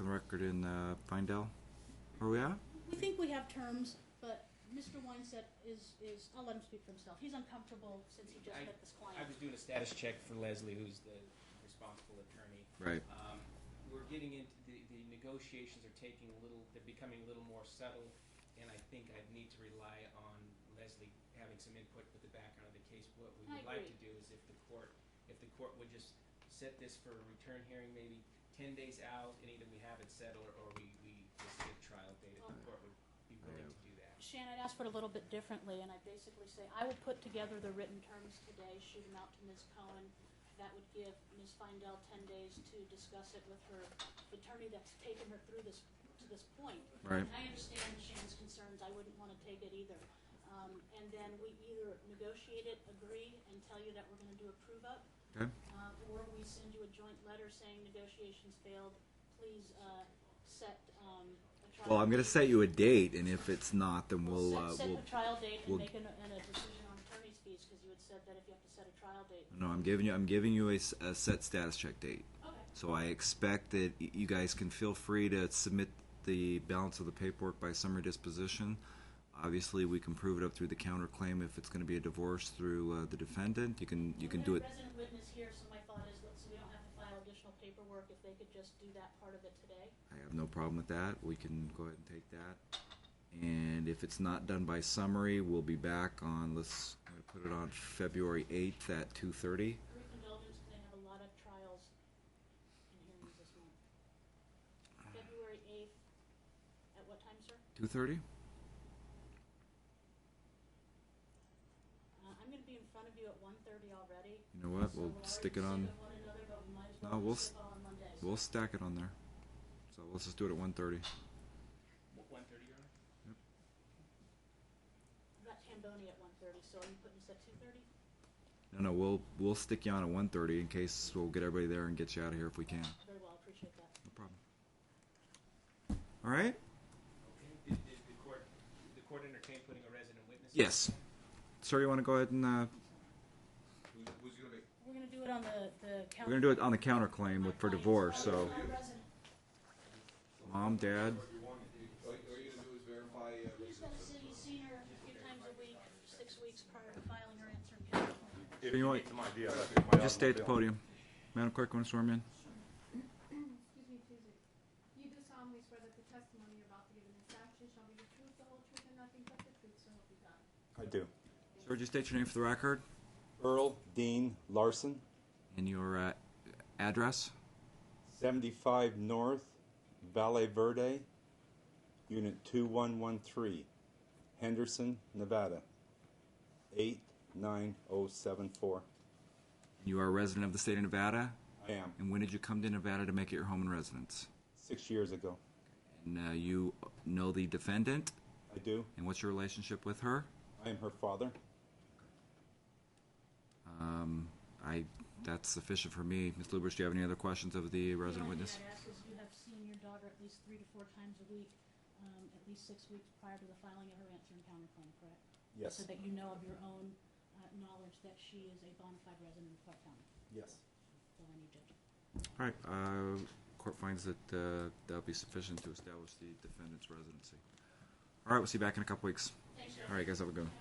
on the record in Feindel. Where are we at? We think we have terms, but Mr. Weinstedt is, I'll let him speak for himself. He's uncomfortable since he just met this client. I was doing a status check for Leslie, who's the responsible attorney. Right. We're getting into the negotiations are taking they're becoming a little more subtle, and I think I need to rely on Leslie having some input with the background of the case. What we would like to do is if the court would just set this for a return hearing maybe 10 days out, and either we have it settled or we just get a trial date if the court would be willing to do that. Shan, I'd ask for it a little bit differently, and I basically say I will put together the written terms today, shoot them out to Ms. Cohen. That would give Ms. Feindel 10 days to discuss it with her attorney that's taken her through this to this point. Right. And I understand Shan's concerns. I wouldn't want to take it either. And then we either negotiate it, agree, and tell you that we're going to do a prove-up, Okay. or we send you a joint letter saying negotiations failed. Please set a trial. Well, I'm going to set you a date, and if it's not, then we'll set a trial date and we'll make a decision on attorney's fees, because you had said that if you have to set a trial date. No, I'm giving you a set status check date. Okay. So I expect that you guys can feel free to submit the balance of the paperwork by summary disposition. Obviously, we can prove it up through the counterclaim if it's going to be a divorce through the defendant. You can do it. Resident witness here, so my thought is so we don't have to file additional paperwork. If they could just do that part of it today. I have no problem with that. We can go ahead and take that. And if it's not done by summary, we'll be back on. I'm gonna put it on February 8th at 2:30. Brief indulgence, they have a lot of trials and hearings this month. February 8th, at what time, sir? 2:30. I'm going to be in front of you at 1:30 already. You know what? So We'll we're stick already it on. sick of one another, but we might as No, well we'll just on Mondays. We'll stack it on there. So let's just do it at 1:30. 1:30, Your Honor? I've got Tamboni at 1:30, so are you putting this at 2:30? No, we'll stick you on at 1:30 in case we'll get everybody there and get you out of here if we can. Very well, appreciate that. No problem. All right. Okay. Did the court entertain putting a resident witness? Yes. Sir, you want to go ahead and Who's going to be? We're going to do it on the counter. we're going to do it on the counterclaim for divorce. So, mom, dad. All you're going to do is verify. You just got to say you've seen her a few times a week, 6 weeks prior to filing her answer in counterclaim. You know what? Just stay at the podium. Madam Clerk, want to swear me in? Excuse me, Susan. You do solemnly swear that the testimony you're about to give in this action shall be the truth, the whole truth, and nothing but the truth, so help you God. I do. Sir, just state your name for the record Earl Dean Larson, and your address. 75 North, Valle Verde, Unit 2113, Henderson, Nevada, 89074. You are a resident of the state of Nevada. I am. And when did you come to Nevada to make it your home and residence? 6 years ago. And you know the defendant. I do. And what's your relationship with her? I am her father. That's sufficient for me. Ms. Lubers, do you have any other questions of the resident witness? The only thing I'd ask is you have seen your daughter at least 3 to 4 times a week, at least 6 weeks prior to the filing of her answer in counterclaim, correct? Yes. So that you know of your own knowledge that she is a bona fide resident of Clark County. Yes. That's all I need, Judge. All right. Court finds that that'll be sufficient to establish the defendant's residency. All right. We'll see you back in a couple weeks. Thanks, sir. All right, guys. Have a good one.